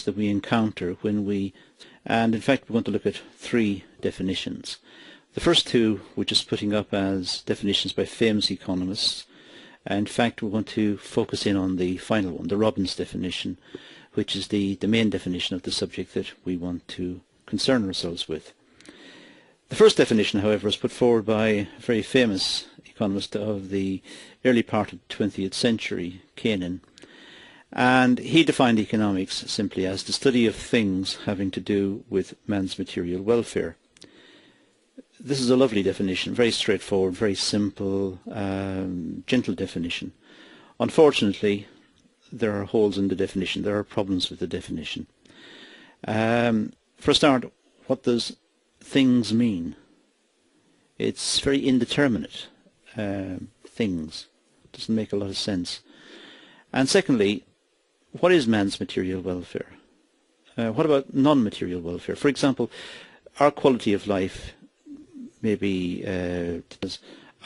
that we encounter when we, and in fact we're going to look at three definitions. The first two we're just putting up as definitions by famous economists. In fact, we're going to focus in on the final one, the Robbins definition, which is the main definition of the subject that we want to concern ourselves with. The first definition, however, was put forward by a very famous economist of the early part of the 20th century, Cannan, and he defined economics simply as the study of things having to do with man's material welfare. This is a lovely definition, very straightforward, very simple, gentle definition. Unfortunately, there are holes in the definition, there are problems with the definition. For a start, what does things mean? It's very indeterminate. Things. Doesn't make a lot of sense. And secondly, what is man's material welfare? What about non-material welfare? For example, our quality of life may be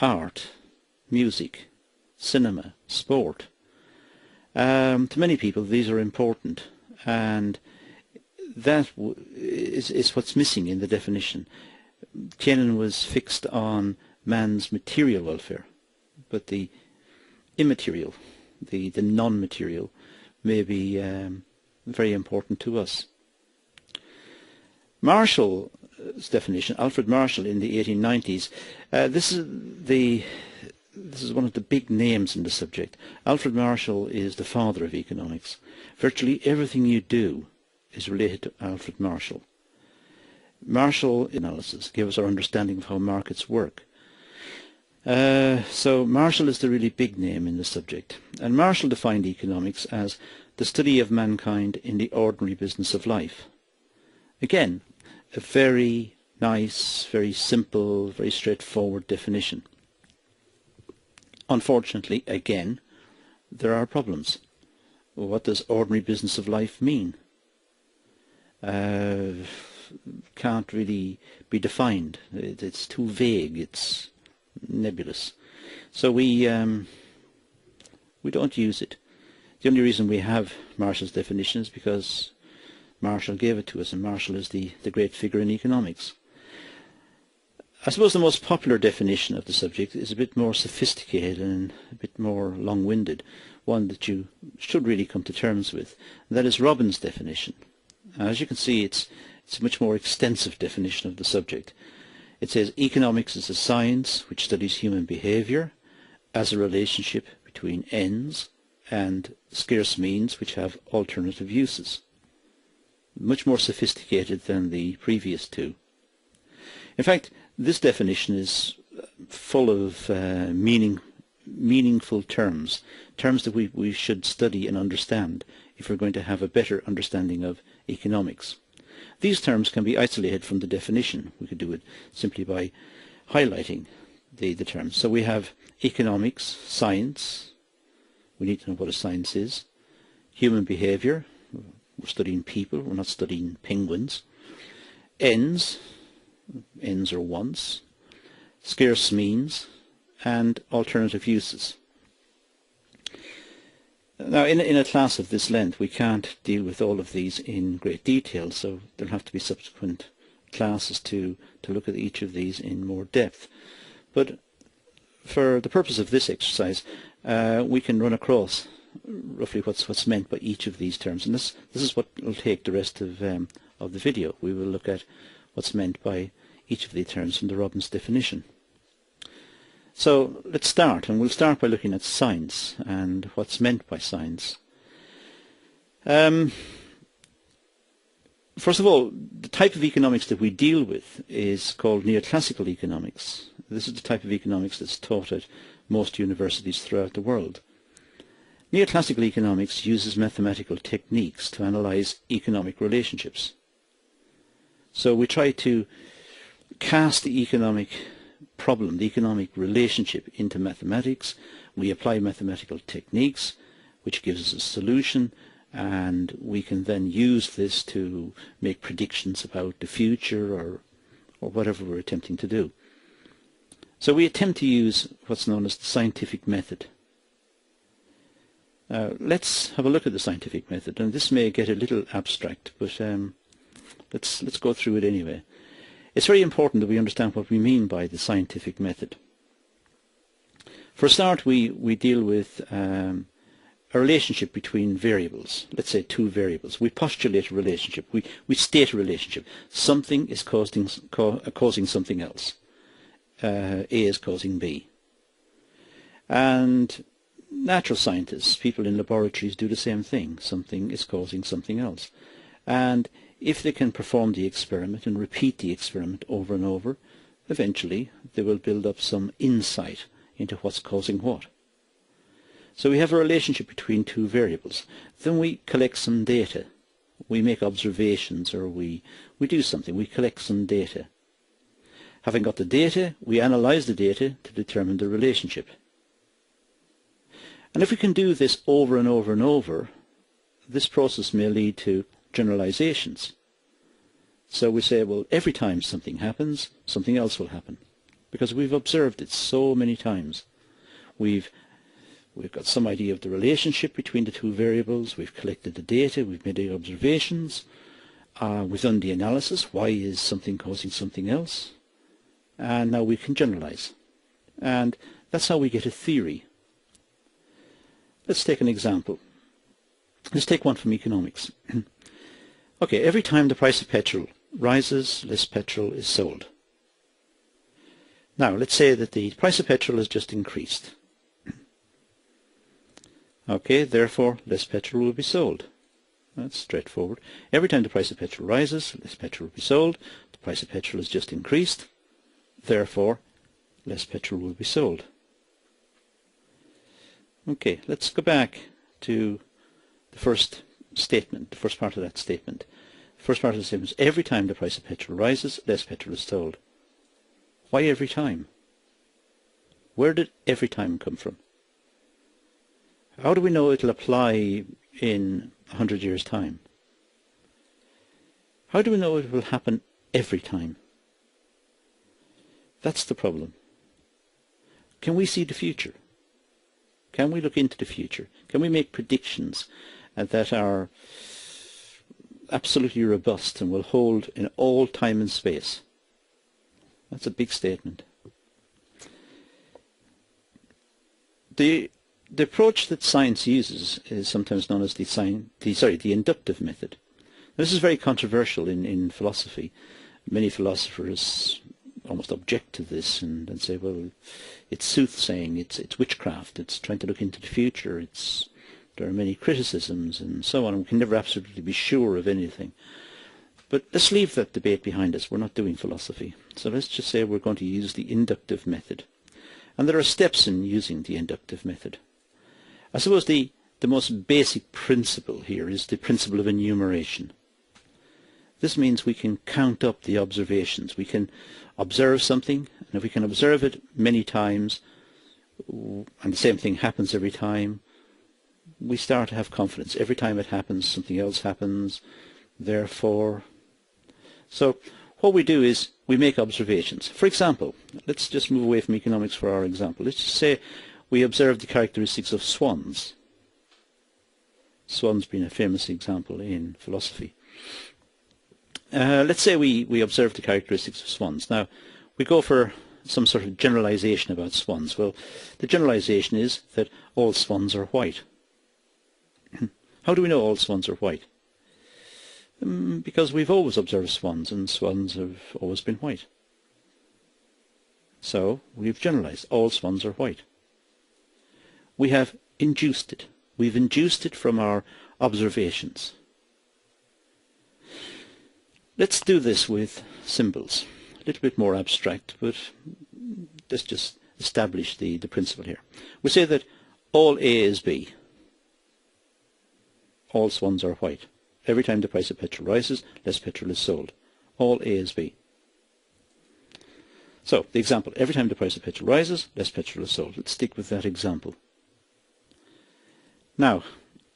art, music, cinema, sport. To many people these are important, and that is what's missing in the definition. Cannan was fixed on man's material welfare, but the immaterial, the non-material, may be very important to us. Marshall's definition, Alfred Marshall in the 1890s, this is one of the big names in the subject. Alfred Marshall is the father of economics. Virtually everything you do is related to Alfred Marshall. Marshall analysis gave us our understanding of how markets work. So Marshall is the really big name in the subject. And Marshall defined economics as the study of mankind in the ordinary business of life. Again, a very nice, very simple, very straightforward definition. Unfortunately, again, there are problems. What does ordinary business of life mean? Can't really be defined. It's too vague. It's nebulous. So we don't use it. The only reason we have Marshall's definition is because Marshall gave it to us, and Marshall is the great figure in economics. I suppose the most popular definition of the subject is a bit more sophisticated and a bit more long-winded, one that you should really come to terms with, and that is Robbins' definition. As you can see, it's a much more extensive definition of the subject. It says economics is a science which studies human behaviour as a relationship between ends and scarce means which have alternative uses. Much more sophisticated than the previous two. In fact, this definition is full of meaningful terms that we should study and understand if we're going to have a better understanding of economics. These terms can be isolated from the definition. We could do it simply by highlighting the terms. So we have economics, science. We need to know what a science is. Human behaviour. We're studying people. We're not studying penguins. Ends. Ends or wants. Scarce means. And alternative uses. Now, in a class of this length, we can't deal with all of these in great detail, so there'll have to be subsequent classes to look at each of these in more depth. But for the purpose of this exercise, we can run across roughly what's meant by each of these terms, and this is what will take the rest of the video. We will look at what's meant by each of the terms from the Robbins definition. So let's start, and we'll start by looking at science and what's meant by science. First of all, the type of economics that we deal with is called neoclassical economics. This is the type of economics that's taught at most universities throughout the world. Neoclassical economics uses mathematical techniques to analyze economic relationships. So we try to cast the economic problem, the economic relationship, into mathematics. We apply mathematical techniques, which gives us a solution, and we can then use this to make predictions about the future or whatever we're attempting to do. So we attempt to use what's known as the scientific method. Let's have a look at the scientific method, and this may get a little abstract, but let's go through it anyway. It's very important that we understand what we mean by the scientific method. For a start, we deal with a relationship between variables. Let's say two variables. We postulate a relationship. We state a relationship. Something is causing something else. A is causing B. And natural scientists, people in laboratories, do the same thing. Something is causing something else. And if they can perform the experiment and repeat the experiment over and over, eventually they will build up some insight into what's causing what. So we have a relationship between two variables. Then we collect some data. We make observations, or we do something. We collect some data. Having got the data, we analyze the data to determine the relationship. And if we can do this over and over and over, this process may lead to generalizations. So we say, well, every time something happens, something else will happen, because we've observed it so many times. We've got some idea of the relationship between the two variables. We've collected the data. We've made the observations. We've done the analysis. Why is something causing something else? And now we can generalize. And that's how we get a theory. Let's take an example. Let's take one from economics. Okay, every time the price of petrol rises, less petrol is sold. Now, let's say that the price of petrol has just increased. Okay, therefore, less petrol will be sold. That's straightforward. Every time the price of petrol rises, less petrol will be sold. The price of petrol has just increased. Therefore, less petrol will be sold. Okay, let's go back to the first statement, the first part of that statement. The first part of the statement is every time the price of petrol rises, less petrol is sold. Why every time? Where did every time come from? How do we know it'll apply in 100 years' time? How do we know it will happen every time? That's the problem. Can we see the future? Can we look into the future? Can we make predictions that are absolutely robust and will hold in all time and space? That's a big statement. The approach that science uses is sometimes known as the inductive method. This is very controversial in philosophy. Many philosophers almost object to this and say, well, it's soothsaying, it's witchcraft, it's trying to look into the future, there are many criticisms and so on, and we can never absolutely be sure of anything. But let's leave that debate behind us. We're not doing philosophy. So let's just say we're going to use the inductive method. And there are steps in using the inductive method. I suppose the most basic principle here is the principle of enumeration. This means we can count up the observations. We can observe something, and if we can observe it many times, and the same thing happens every time, we start to have confidence. Every time it happens, something else happens, therefore. So what we do is we make observations. For example, let's just move away from economics for our example. Let's just say we observe the characteristics of swans. Swans being a famous example in philosophy. Let's say we observe the characteristics of swans. Now, we go for some sort of generalization about swans. Well, the generalization is that all swans are white. How do we know all swans are white? Because we've always observed swans, and swans have always been white. So, we've generalized. All swans are white. We have induced it. We've induced it from our observations. Let's do this with symbols. A little bit more abstract, but let's just establish the principle here. We say that all A is B. All swans are white. Every time the price of petrol rises, less petrol is sold. All A is B. So, the example, every time the price of petrol rises, less petrol is sold. Let's stick with that example. Now,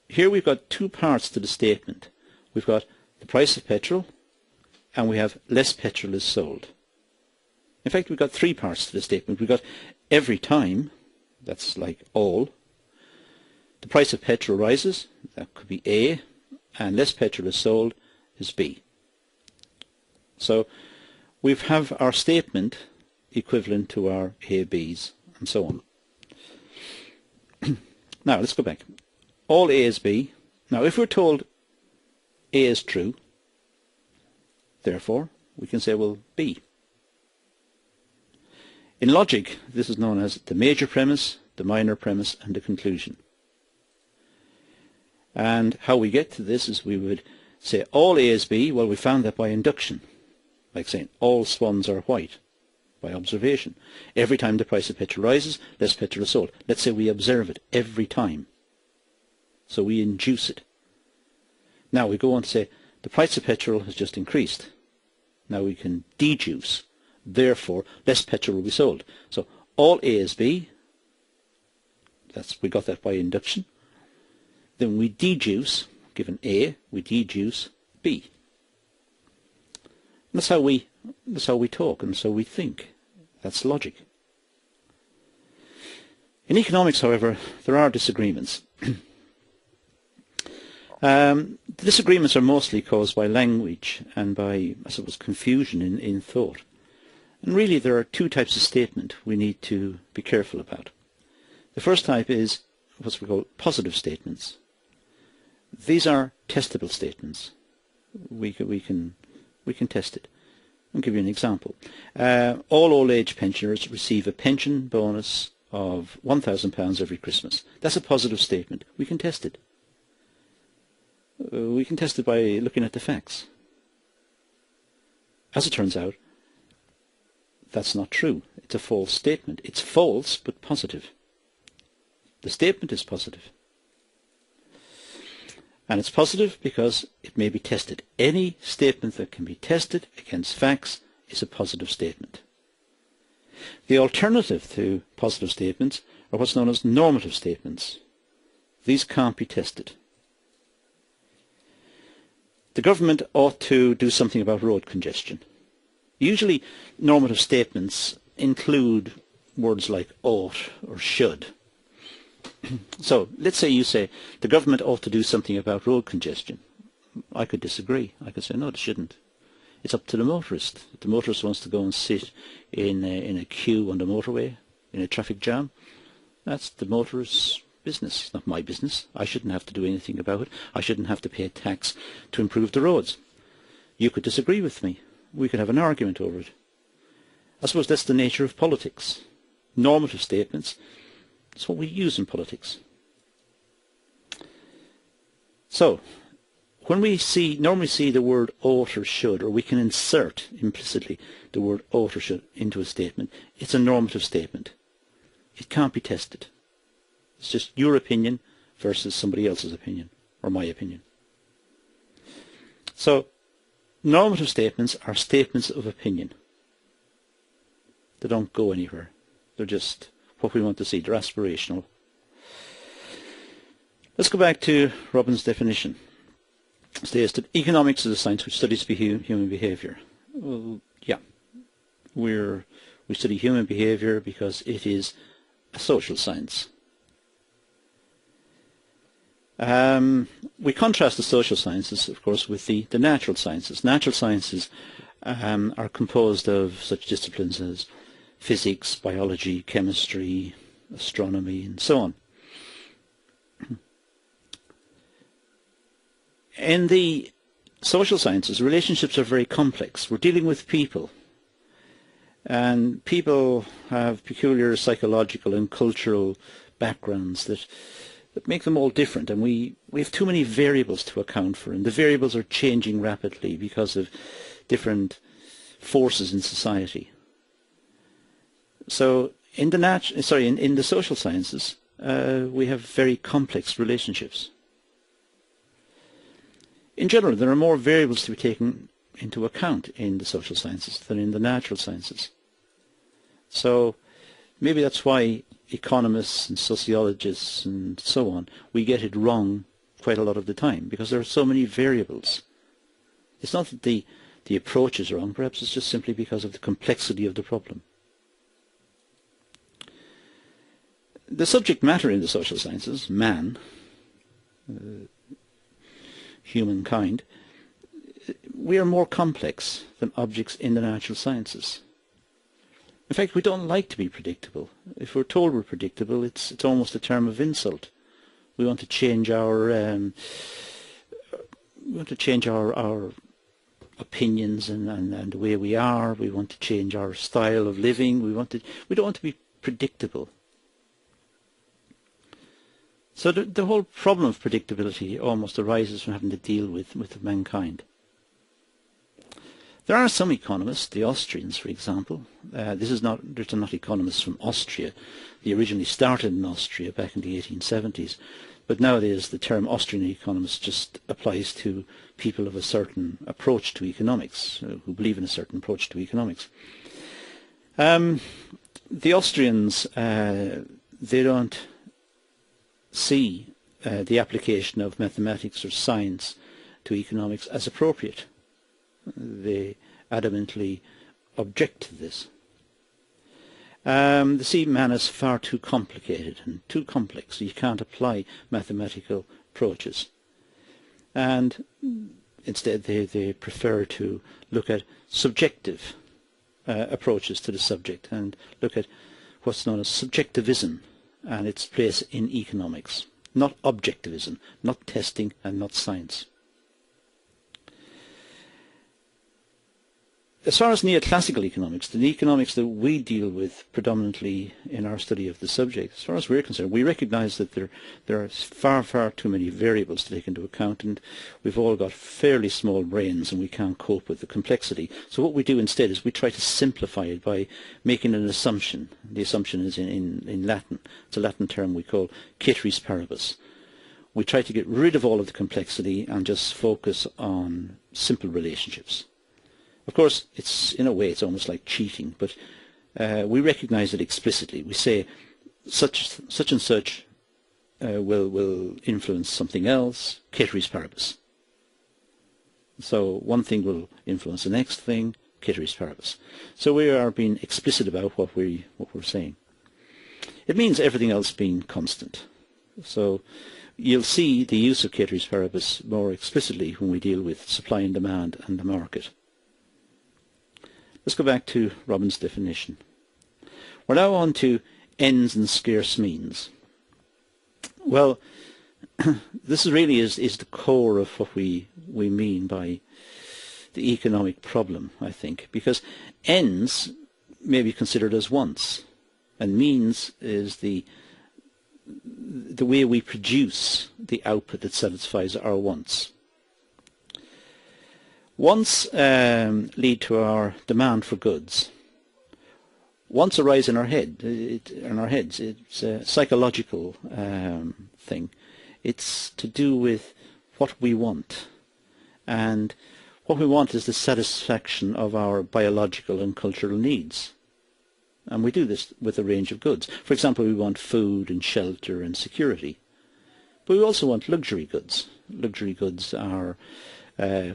here we've got two parts to the statement. We've got the price of petrol, and we have less petrol is sold. In fact, we've got three parts to the statement. We've got every time, that's like all. The price of petrol rises, that could be A, and less petrol is sold is B. So we have our statement equivalent to our A, B's, and so on. Now let's go back. All A is B. Now if we're told A is true, therefore we can say, well, B. In logic, this is known as the major premise, the minor premise, and the conclusion. And how we get to this is we would say all A is B. Well, we found that by induction, like saying all swans are white, by observation. Every time the price of petrol rises, less petrol is sold. Let's say we observe it every time. So we induce it. Now we go on to say the price of petrol has just increased. Now we can deduce. Therefore, less petrol will be sold. So all A is B. We got that by induction. Then we deduce, given A, we deduce B. That's how we talk, and so we think. That's logic. In economics, however, there are disagreements. The disagreements are mostly caused by language and by, I suppose, confusion in thought. And really there are two types of statement we need to be careful about. The first type is what we call positive statements. These are testable statements. We can test it. I'll give you an example. All old age pensioners receive a pension bonus of £1,000 every Christmas. That's a positive statement. We can test it. We can test it by looking at the facts. As it turns out, that's not true. It's a false statement. It's false but positive. The statement is positive. And it's positive because it may be tested. Any statement that can be tested against facts is a positive statement. The alternative to positive statements are what's known as normative statements. These can't be tested. The government ought to do something about road congestion. Usually normative statements include words like ought or should. So let's say you say the government ought to do something about road congestion. I could disagree. I could say no, they shouldn't. It's up to the motorist. If the motorist wants to go and sit in a queue on the motorway in a traffic jam, that's the motorist's business. It's not my business. I shouldn't have to do anything about it. I shouldn't have to pay a tax to improve the roads. You could disagree with me. We could have an argument over it. I suppose that's the nature of politics. Normative statements, that's what we use in politics. So, when we normally see the word ought or should, or we can insert implicitly the word ought or should into a statement, it's a normative statement. It can't be tested. It's just your opinion versus somebody else's opinion, or my opinion. So, normative statements are statements of opinion. They don't go anywhere. They're just what we want to see. They're aspirational. Let's go back to Robbins' definition. It states that economics is a science which studies human behaviour. Well, yeah. We study human behaviour because it is a social science. We contrast the social sciences, of course, with the natural sciences. Natural sciences are composed of such disciplines as physics, biology, chemistry, astronomy, and so on. In the social sciences, relationships are very complex. We're dealing with people, and people have peculiar psychological and cultural backgrounds that make them all different, and we have too many variables to account for, and the variables are changing rapidly because of different forces in society. So in the social sciences, we have very complex relationships. In general, there are more variables to be taken into account in the social sciences than in the natural sciences. So maybe that's why economists and sociologists and so on, we get it wrong quite a lot of the time, because there are so many variables. It's not that the approach is wrong, perhaps it's just simply because of the complexity of the problem. The subject matter in the social sciences, man, humankind, we are more complex than objects in the natural sciences. In fact, we don't like to be predictable. If we're told we're predictable, it's almost a term of insult. We want to change our opinions and the way we are. We want to change our style of living. We don't want to be predictable. So the whole problem of predictability almost arises from having to deal with mankind. There are some economists, the Austrians, for example. These are not economists from Austria. They originally started in Austria back in the 1870s. But nowadays the term Austrian economist just applies to people of a certain approach to economics, who believe in a certain approach to economics. The Austrians, they don't see the application of mathematics or science to economics as appropriate. They adamantly object to this. They see man as far too complicated and too complex, so you can't apply mathematical approaches. And instead they prefer to look at subjective approaches to the subject and look at what's known as subjectivism and its place in economics, not objectivism, not testing and not science. As far as neoclassical economics, the economics that we deal with predominantly in our study of the subject, as far as we're concerned, we recognise that there are far, far too many variables to take into account, and we've all got fairly small brains and we can't cope with the complexity. So what we do instead is we try to simplify it by making an assumption. The assumption is in Latin. It's a Latin term we call Ceteris Paribus. We try to get rid of all of the complexity and just focus on simple relationships. Of course, in a way, it's almost like cheating, but we recognise it explicitly. We say such and such will influence something else, Ceteris Paribus. So one thing will influence the next thing, Ceteris Paribus. So we are being explicit about what we're saying. It means everything else being constant. So you'll see the use of Ceteris Paribus more explicitly when we deal with supply and demand and the market. Let's go back to Robbins' definition. We're now on to ends and scarce means. Well, this really is the core of what we mean by the economic problem, I think, because ends may be considered as wants, and means is the way we produce the output that satisfies our wants. Wants lead to our demand for goods. Wants arise in our heads. It's a psychological thing. It's to do with what we want. And what we want is the satisfaction of our biological and cultural needs. And we do this with a range of goods. For example, we want food and shelter and security. But we also want luxury goods. Luxury goods are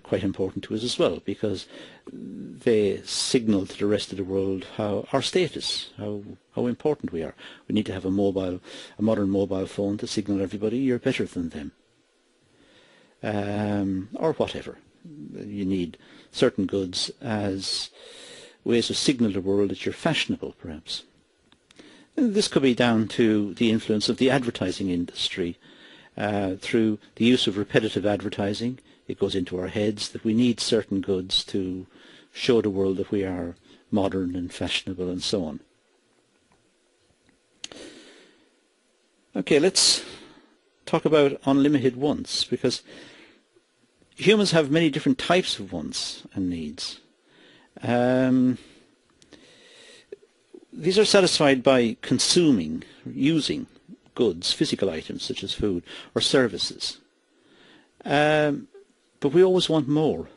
quite important to us as well, because they signal to the rest of the world our status, how important we are. We need to have a modern mobile phone to signal everybody you're better than them, or whatever. You need certain goods as ways to signal to the world that you're fashionable, perhaps. And this could be down to the influence of the advertising industry through the use of repetitive advertising. It goes into our heads that we need certain goods to show the world that we are modern and fashionable and so on. Okay, let's talk about unlimited wants, because humans have many different types of wants and needs. These are satisfied by consuming, using goods, physical items such as food or services. But we always want more.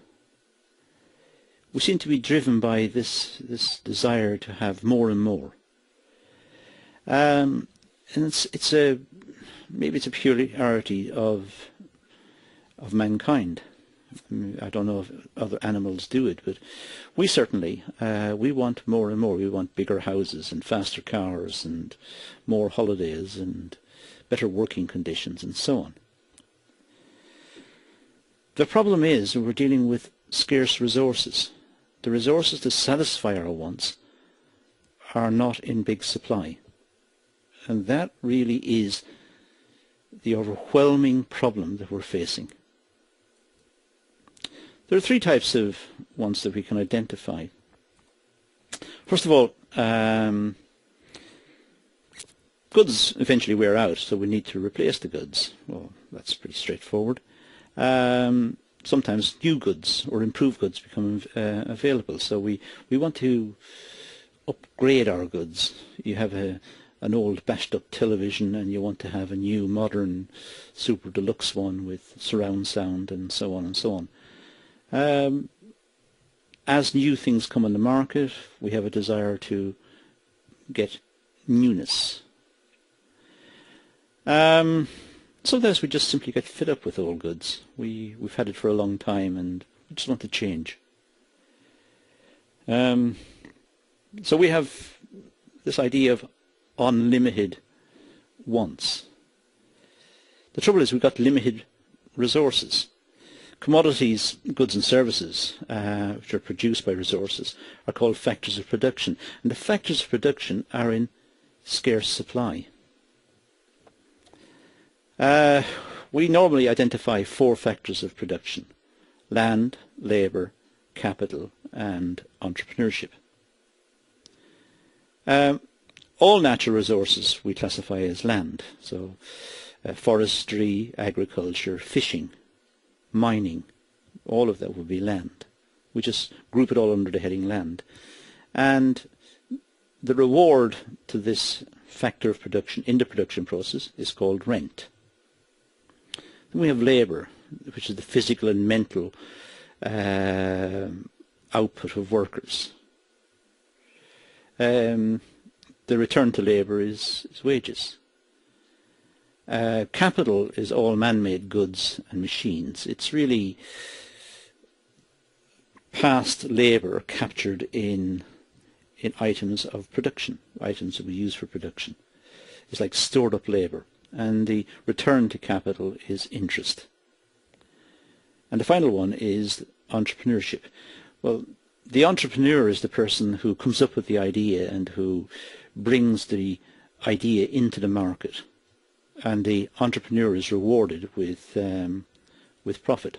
We seem to be driven by this desire to have more and more. And maybe it's a peculiarity of mankind. I don't know if other animals do it, but we certainly, we want more and more. We want bigger houses and faster cars and more holidays and better working conditions and so on. The problem is we're dealing with scarce resources. The resources to satisfy our wants are not in big supply. And that really is the overwhelming problem that we're facing. There are three types of wants that we can identify. First of all, goods eventually wear out, so we need to replace the goods. Well, that's pretty straightforward. Sometimes new goods or improved goods become available, so we want to upgrade our goods. You have an old bashed up television and you want to have a new modern super deluxe one with surround sound and so on and so on. As new things come on the market, we have a desire to get newness. Sometimes we just simply get fed up with old goods. We've had it for a long time and we just want to change. So we have this idea of unlimited wants. The trouble is we've got limited resources. Commodities, goods and services, which are produced by resources, are called factors of production. And the factors of production are in scarce supply. We normally identify four factors of production: land, labour, capital and entrepreneurship. All natural resources we classify as land, so forestry, agriculture, fishing, mining, all of that would be land. We just group it all under the heading land. And the reward to this factor of production in the production process is called rent. Then we have labour, which is the physical and mental output of workers. The return to labour is wages. Capital is all man-made goods and machines. It's really past labour captured in items of production, items that we use for production. It's like stored up labour. And the return to capital is interest. And the final one is entrepreneurship. Well, the entrepreneur is the person who comes up with the idea and who brings the idea into the market. And the entrepreneur is rewarded with profit.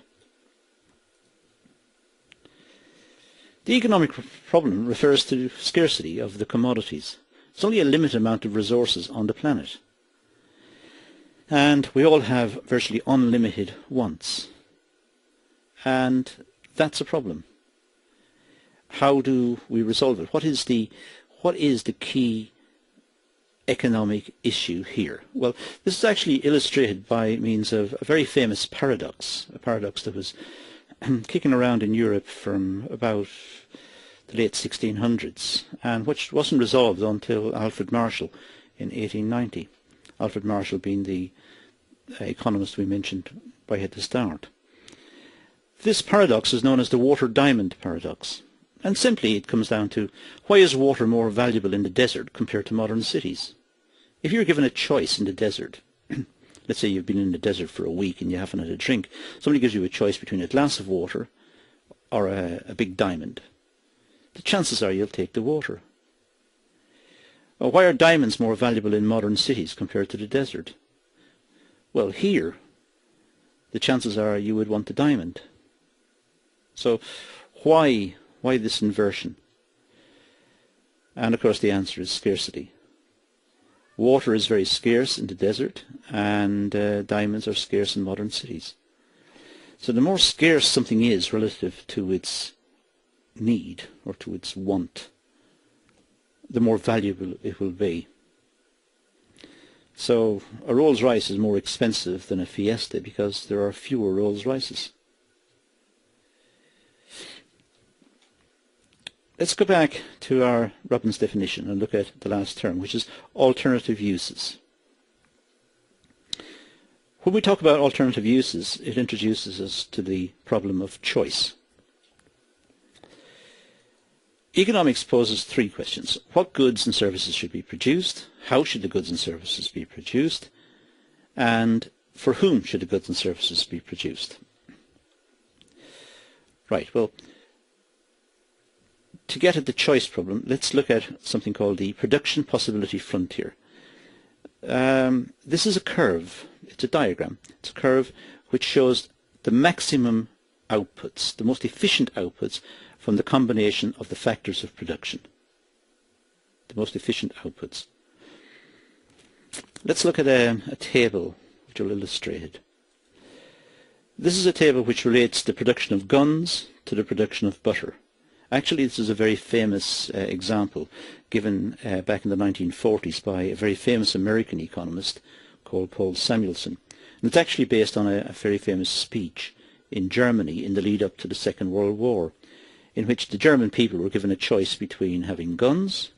The economic problem refers to scarcity of the commodities. It's only a limited amount of resources on the planet. And we all have virtually unlimited wants. And that's a problem. How do we resolve it? What is the key economic issue here? Well, this is actually illustrated by means of a very famous paradox, a paradox that was kicking around in Europe from about the late 1600s, and which wasn't resolved until Alfred Marshall in 1890. Alfred Marshall being the economist we mentioned right at the start. This paradox is known as the water-diamond paradox. And simply it comes down to, why is water more valuable in the desert compared to modern cities? If you're given a choice in the desert, let's say you've been in the desert for a week and you haven't had a drink, somebody gives you a choice between a glass of water or a big diamond. The chances are you'll take the water. Well, why are diamonds more valuable in modern cities compared to the desert? Well, here, the chances are you would want the diamond. So why this inversion? And of course the answer is scarcity. Water is very scarce in the desert, and diamonds are scarce in modern cities. So the more scarce something is relative to its need or to its want, the more valuable it will be. So a Rolls-Royce is more expensive than a Fiesta because there are fewer Rolls-Royces. Let's go back to our Robbins definition and look at the last term, which is alternative uses. When we talk about alternative uses, it introduces us to the problem of choice. Economics poses three questions. What goods and services should be produced? How should the goods and services be produced? And for whom should the goods and services be produced? Right, well, to get at the choice problem, let's look at something called the production possibility frontier. This is a curve. It's a diagram. It's a curve which shows the maximum outputs, the most efficient outputs from the combination of the factors of production. The most efficient outputs. Let's look at a table which will illustrate it. This is a table which relates the production of guns to the production of butter. Actually, this is a very famous example given back in the 1940s by a very famous American economist called Paul Samuelson. And it's actually based on a very famous speech in Germany in the lead up to the Second World War, in which the German people were given a choice between having guns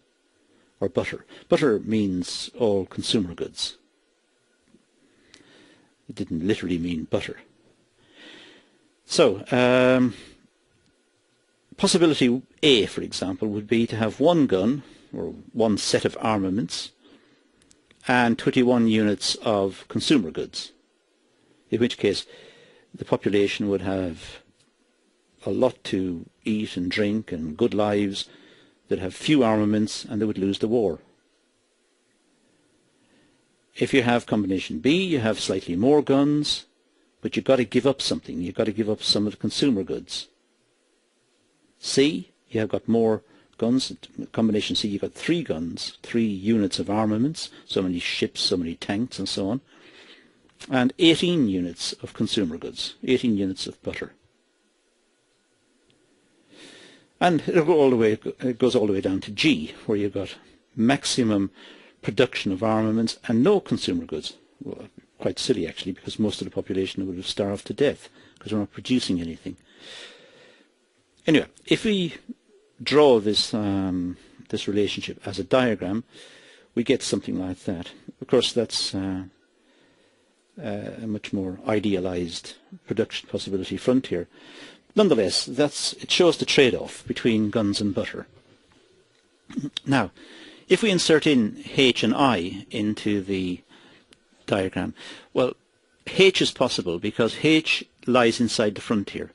or butter. Butter means all consumer goods. It didn't literally mean butter. So, possibility A, for example, would be to have one gun, or one set of armaments, and 21 units of consumer goods, in which case the population would have a lot to eat and drink and good lives, they'd have few armaments, and they would lose the war. If you have combination B, you have slightly more guns, but you've got to give up something. You've got to give up some of the consumer goods. C, you have got more guns. Combination C, you've got 3 guns, 3 units of armaments, so many ships, so many tanks, and so on, and 18 units of consumer goods, 18 units of butter. And it goes all the way down to G, where you've got maximum production of armaments and no consumer goods. Well, quite silly, actually, because most of the population would have starved to death because we're not producing anything. Anyway, if we draw this this relationship as a diagram, we get something like that. Of course, that's a much more idealized production possibility frontier. Nonetheless, it shows the trade-off between guns and butter. Now, if we insert in H and I into the diagram, well, H is possible because H lies inside the frontier.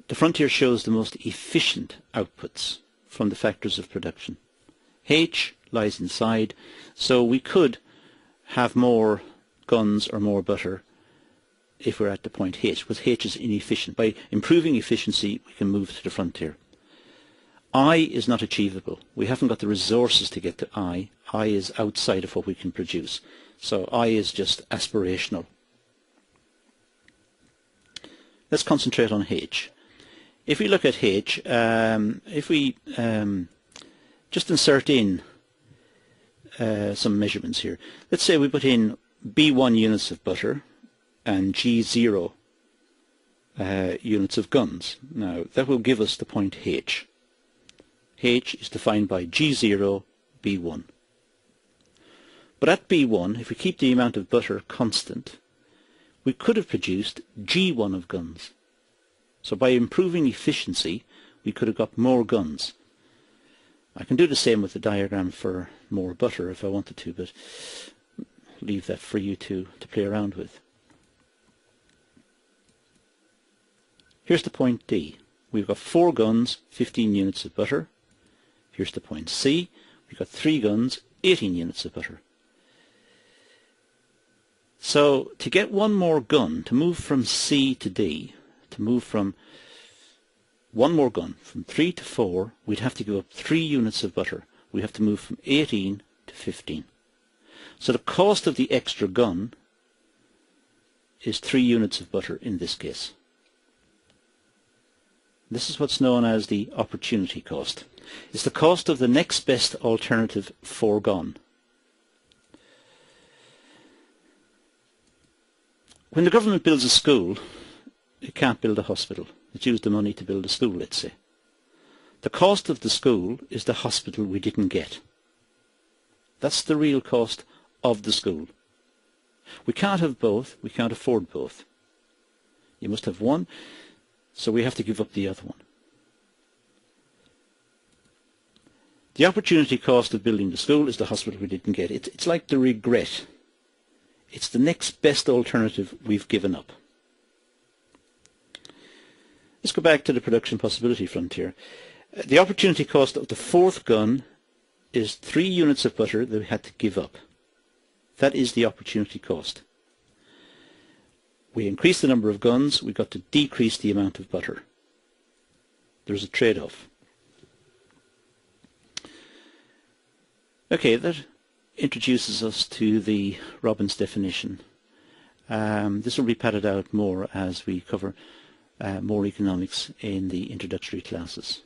The frontier shows the most efficient outputs from the factors of production. H lies inside, so we could have more guns or more butter if we're at the point H, because H is inefficient. By improving efficiency, we can move to the frontier. I is not achievable. We haven't got the resources to get to I. I is outside of what we can produce. So I is just aspirational. Let's concentrate on H. If we look at H, if we just insert in some measurements here. Let's say we put in B1 units of butter and G0 units of guns. Now that will give us the point H. H is defined by G0, B1. But at B1, if we keep the amount of butter constant, we could have produced G1 of guns. So by improving efficiency, we could have got more guns. I can do the same with the diagram for more butter if I wanted to, but leave that for you to play around with. Here's the point D. We've got 4 guns, 15 units of butter. Here's the point C. We've got 3 guns, 18 units of butter. So to get one more gun, to move from C to D, to move from one more gun, from 3 to 4, we'd have to give up 3 units of butter. We have to move from 18 to 15. So the cost of the extra gun is 3 units of butter in this case. This is what's known as the opportunity cost. It's the cost of the next best alternative foregone. When the government builds a school, it can't build a hospital. It's used the money to build a school, let's say. The cost of the school is the hospital we didn't get. That's the real cost of the school. We can't have both. We can't afford both. You must have one, so we have to give up the other one. The opportunity cost of building the school is the hospital we didn't get. It's like the regret. It's the next best alternative we've given up. Let's go back to the production possibility frontier. The opportunity cost of the fourth gun is 3 units of butter that we had to give up. That is the opportunity cost. We increased the number of guns, we got to decrease the amount of butter. There's a trade-off. Okay, that introduces us to the Robbins definition. This will be padded out more as we cover more economics in the introductory classes.